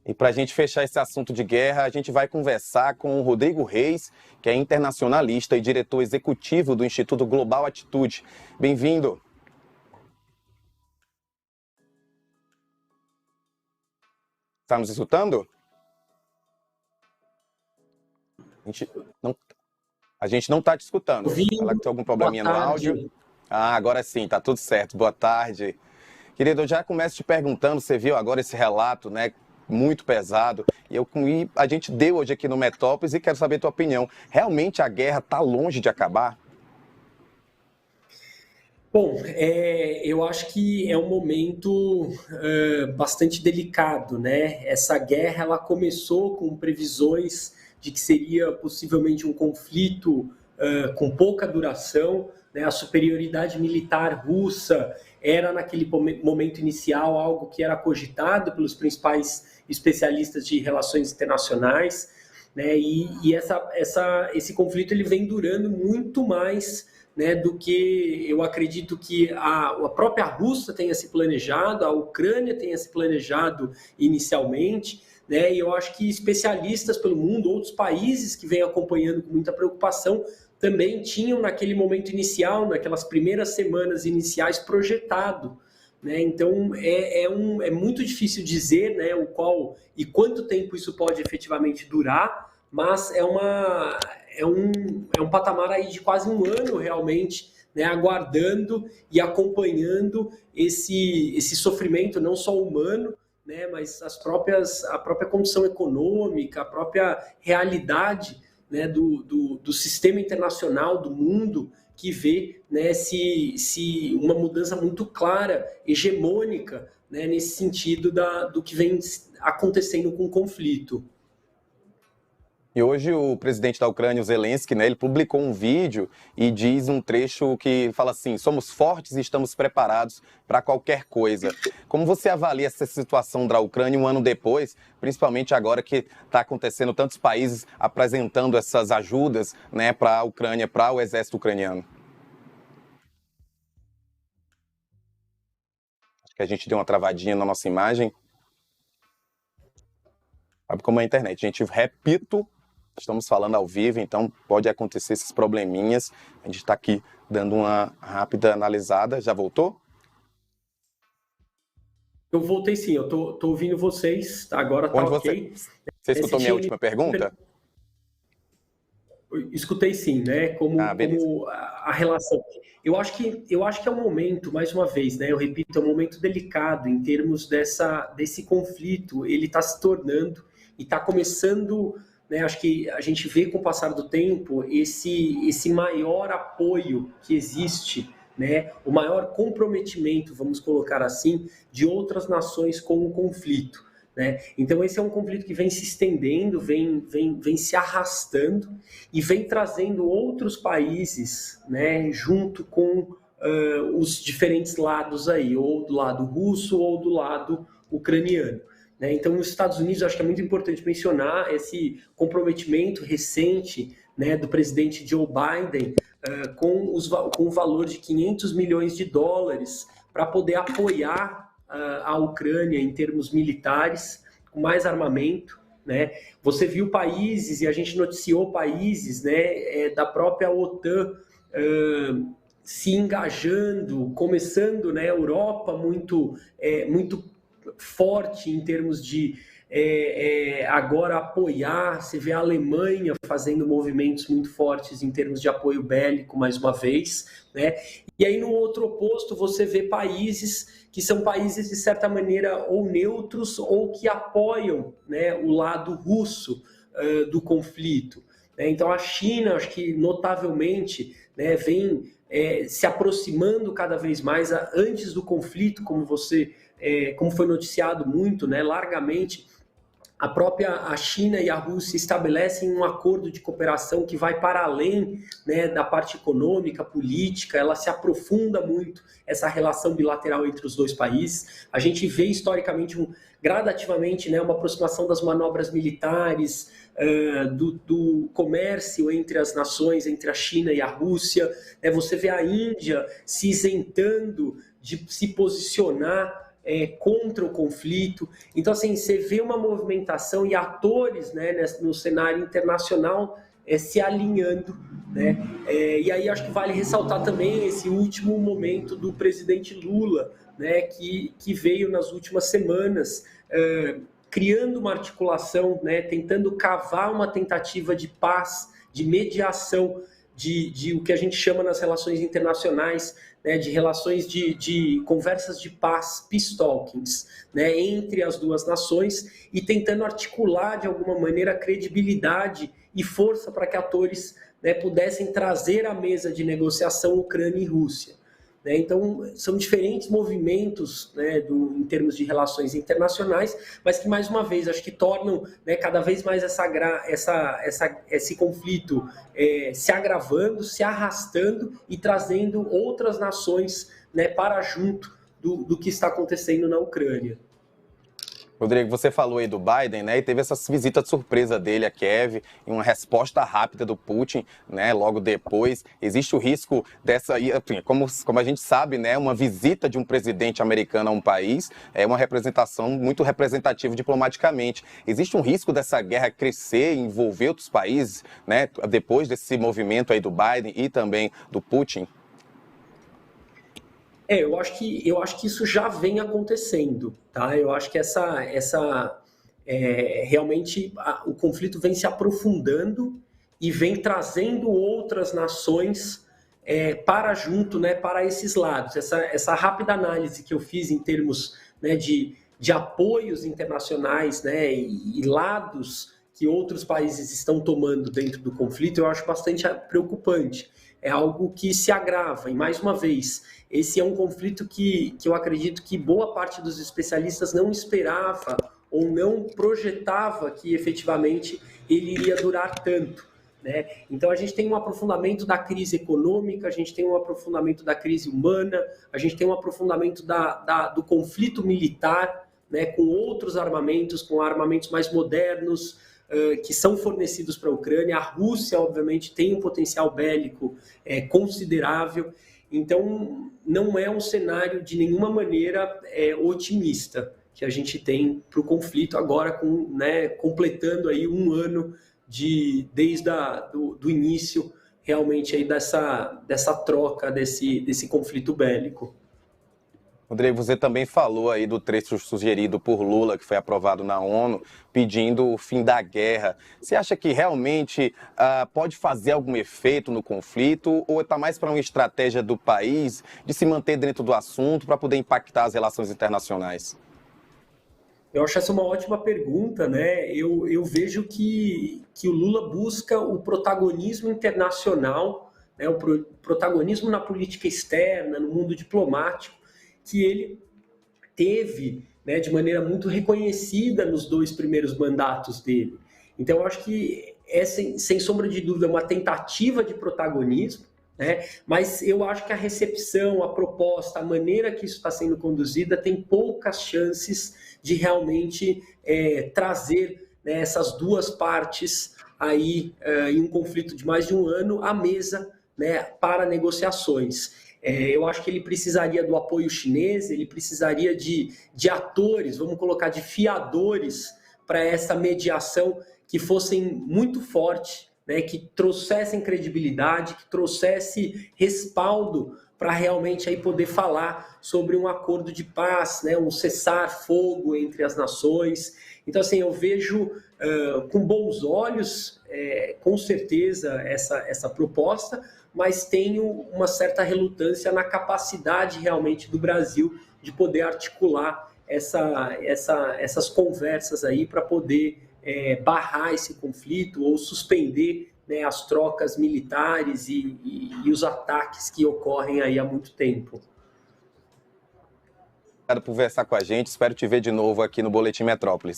E para a gente fechar esse assunto de guerra, a gente vai conversar com o Rodrigo Reis, que é internacionalista e diretor executivo do Instituto Global Atitude. Bem-vindo. Está nos escutando? A gente não está te escutando. Fala que tem algum probleminha no áudio. Ah, agora sim, tá tudo certo. Boa tarde. Querido, eu já começo te perguntando, você viu agora esse relato, né? Muito pesado, e a gente deu hoje aqui no Metrópolis e quero saber a tua opinião. Realmente a guerra está longe de acabar? Bom, eu acho que é um momento bastante delicado, né? Essa guerra ela começou com previsões de que seria possivelmente um conflito com pouca duração, né? A superioridade militar russa era naquele momento inicial algo que era cogitado pelos principais especialistas de relações internacionais, né? E esse conflito ele vem durando muito mais, né, do que eu acredito que a própria Rússia tenha se planejado, a Ucrânia tenha se planejado inicialmente, né, e eu acho que especialistas pelo mundo, outros países que vêm acompanhando com muita preocupação, também tinham naquele momento inicial, naquelas primeiras semanas iniciais, projetado. Né? Então é muito difícil dizer, né, o qual e quanto tempo isso pode efetivamente durar, mas é um patamar aí de quase um ano realmente, né, aguardando e acompanhando esse sofrimento não só humano, né, mas a própria condição econômica, a própria realidade, né, do sistema internacional, do mundo, que vê, né, se uma mudança muito clara, hegemônica, né, nesse sentido do que vem acontecendo com o conflito. E hoje o presidente da Ucrânia, o Zelensky, né, ele publicou um vídeo e diz um trecho que fala assim: somos fortes e estamos preparados para qualquer coisa. Como você avalia essa situação da Ucrânia um ano depois, principalmente agora que está acontecendo tantos países apresentando essas ajudas, né, para a Ucrânia, para o exército ucraniano? Acho que a gente deu uma travadinha na nossa imagem. Sabe como é a internet? Gente, repito, estamos falando ao vivo, então pode acontecer esses probleminhas. A gente está aqui dando uma rápida analisada. Já voltou? Eu voltei sim, eu tô ouvindo vocês, agora tá ok. Você escutou minha última pergunta? Escutei sim, né? Como a relação. Eu acho que é um momento, mais uma vez, né? Eu repito, é um momento delicado em termos desse conflito. Ele está se tornando e está começando, né? Acho que a gente vê com o passar do tempo esse maior apoio que existe, né? O maior comprometimento, vamos colocar assim, de outras nações com o conflito. Né? Então esse é um conflito que vem se estendendo, vem se arrastando e vem trazendo outros países, né, junto com os diferentes lados aí, ou do lado russo ou do lado ucraniano. Né? Então os Estados Unidos, acho que é muito importante mencionar esse comprometimento recente, né, do presidente Joe Biden com o valor de 500 milhões de dólares para poder apoiar a Ucrânia em termos militares, com mais armamento, né? Você viu países, e a gente noticiou países, né, da própria OTAN se engajando, começando, né, a Europa muito forte em termos de agora apoiar. Você vê a Alemanha fazendo movimentos muito fortes em termos de apoio bélico, mais uma vez, né? E aí no outro oposto você vê países que são países de certa maneira ou neutros ou que apoiam, né, o lado russo do conflito. Então a China, acho que notavelmente, né, vem se aproximando cada vez mais. Antes do conflito, como foi noticiado muito, né, largamente, a China e a Rússia estabelecem um acordo de cooperação que vai para além, né, da parte econômica, política. Ela se aprofunda muito, essa relação bilateral entre os dois países. A gente vê historicamente, gradativamente, né, uma aproximação das manobras militares, do comércio entre as nações, entre a China e a Rússia. Você vê a Índia se isentando de se posicionar contra o conflito. Então, assim, você vê uma movimentação e atores, né, no cenário internacional se alinhando, né? E aí acho que vale ressaltar também esse último momento do presidente Lula, né, que veio nas últimas semanas criando uma articulação, né, tentando cavar uma tentativa de paz, de mediação, de o que a gente chama nas relações internacionais, né, de relações de conversas de paz, peace talkings, né, entre as duas nações, e tentando articular de alguma maneira credibilidade e força para que atores, né, pudessem trazer à mesa de negociação Ucrânia e Rússia. Né? Então, são diferentes movimentos, né, em termos de relações internacionais, mas que, mais uma vez, acho que tornam, né, cada vez mais esse conflito se agravando, se arrastando e trazendo outras nações, né, para junto do que está acontecendo na Ucrânia. Rodrigo, você falou aí do Biden, né, e teve essa visita de surpresa dele a Kiev, e uma resposta rápida do Putin, né, logo depois. Existe o risco dessa, enfim, como a gente sabe, né, uma visita de um presidente americano a um país é uma representação muito representativa diplomaticamente. Existe um risco dessa guerra crescer e envolver outros países, né, depois desse movimento aí do Biden e também do Putin? Eu acho que isso já vem acontecendo, tá? Eu acho que realmente o conflito vem se aprofundando e vem trazendo outras nações para junto, né, para esses lados. Essa rápida análise que eu fiz em termos, né, de apoios internacionais, né, e lados que outros países estão tomando dentro do conflito, eu acho bastante preocupante. É algo que se agrava, e mais uma vez, esse é um conflito que eu acredito que boa parte dos especialistas não esperava ou não projetava que efetivamente ele iria durar tanto, né? Então a gente tem um aprofundamento da crise econômica, a gente tem um aprofundamento da crise humana, a gente tem um aprofundamento do conflito militar, né, com outros armamentos, com armamentos mais modernos, que são fornecidos para a Ucrânia. A Rússia, obviamente, tem um potencial bélico considerável. Então, não é um cenário de nenhuma maneira otimista que a gente tem para o conflito agora, né, completando aí um ano desde do início realmente aí dessa troca, desse conflito bélico. Rodrigo, você também falou aí do trecho sugerido por Lula, que foi aprovado na ONU, pedindo o fim da guerra. Você acha que realmente pode fazer algum efeito no conflito, ou está mais para uma estratégia do país de se manter dentro do assunto para poder impactar as relações internacionais? Eu acho essa uma ótima pergunta, né? Eu vejo que o Lula busca o protagonismo internacional, né? O protagonismo na política externa, no mundo diplomático, que ele teve, né, de maneira muito reconhecida nos 2 primeiros mandatos dele. Então, eu acho que é, sem sombra de dúvida, uma tentativa de protagonismo, né? Mas eu acho que a recepção, a proposta, a maneira que isso está sendo conduzida tem poucas chances de realmente trazer, né, essas duas partes aí em um conflito de mais de um ano à mesa, né, para negociações. Eu acho que ele precisaria do apoio chinês, ele precisaria de atores, vamos colocar, de fiadores para essa mediação que fossem muito fortes, né, que trouxessem credibilidade, que trouxesse respaldo para realmente aí poder falar sobre um acordo de paz, né, um cessar-fogo entre as nações. Então, assim, eu vejo com bons olhos, com certeza, essa proposta, mas tenho uma certa relutância na capacidade realmente do Brasil de poder articular essas conversas aí para poder barrar esse conflito ou suspender, né, as trocas militares e os ataques que ocorrem aí há muito tempo. Obrigado por conversar com a gente. Espero te ver de novo aqui no Boletim Metrópolis.